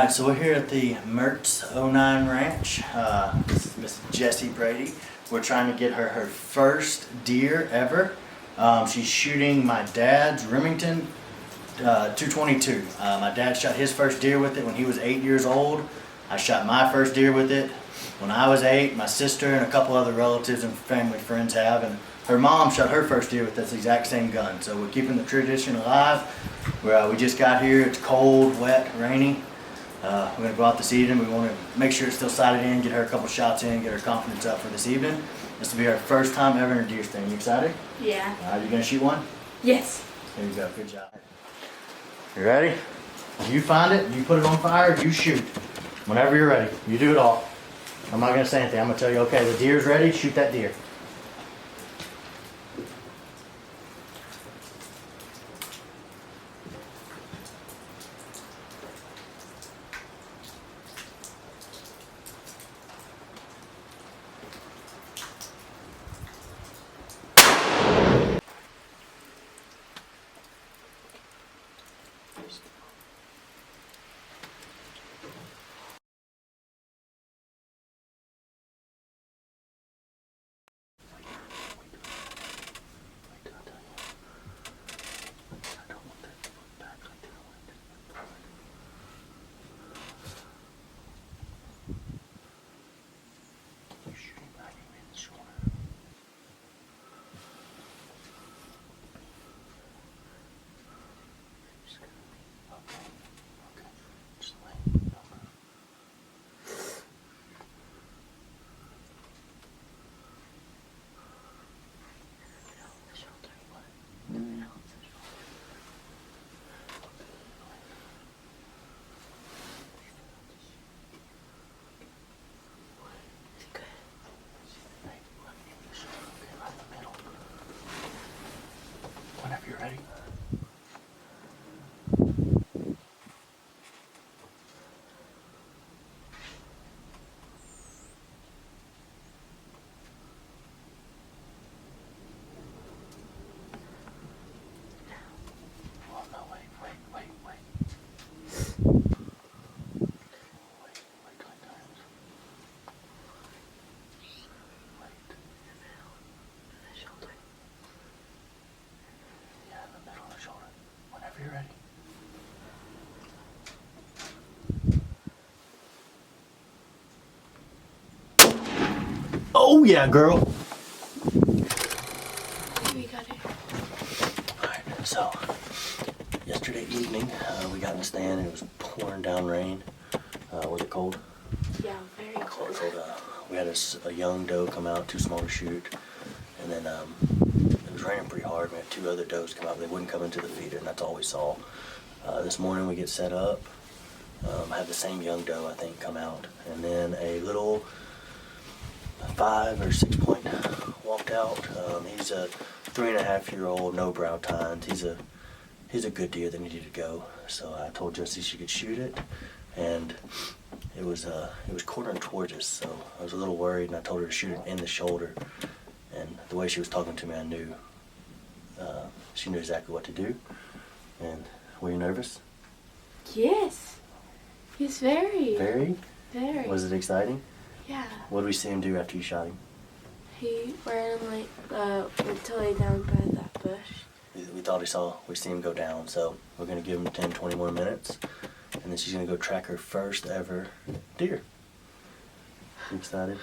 Alright, so we're here at the Mertz 09 Ranch. This is Miss Jessie Brady. We're trying to get her first deer ever. She's shooting my dad's Remington 222. My dad shot his first deer with it when he was 8 years old. I shot my first deer with it when I was 8. My sister and a couple other relatives and family friends have, and her mom shot her first deer with this exact same gun. So we're keeping the tradition alive. We just got here. It's cold, wet, rainy. We're going to go out this evening. We want to make sure it's still sighted in, get her a couple shots in, get her confidence up for this evening. This will be her first time ever in a deer stand. You excited? Yeah. You going to shoot one? Yes. There you go. Good job. You ready? You find it, you put it on fire, you shoot. Whenever you're ready. You do it all. I'm not going to say anything. I'm going to tell you, okay, the deer's ready, shoot that deer. Whenever you're ready. Oh no, wait. Wait, yeah, in the middle of the shoulder. Whenever you're ready. Oh yeah, girl. We got it. Alright, so yesterday evening we got in the stand and it was pouring down rain. Was it cold? Yeah, very cold. We had a young doe come out, too small to shoot, and then it was raining pretty hard. We had two other does come out, but they wouldn't come into the feeder, and that's all we saw. This morning we get set up. I had the same young doe, I think, come out, and then a little 5 or 6 point walked out. He's a 3.5-year-old, no brow tines. He's a good deer that needed to go. So I told Jessie she could shoot it, and it was quartering towards us. So I was a little worried, and I told her to shoot it in the shoulder. And the way she was talking to me, I knew she knew exactly what to do. And were you nervous? Yes. He's very. Very. Very. Was it exciting? Yeah. What did we see him do after you shot him? He ran went to lay down by that bush. We thought we see him go down, so we're going to give him 10, 20 more minutes, and then she's going to go track her first ever deer. You excited?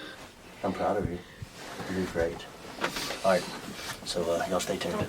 I'm proud of you. You did great. All right, so y'all stay tuned.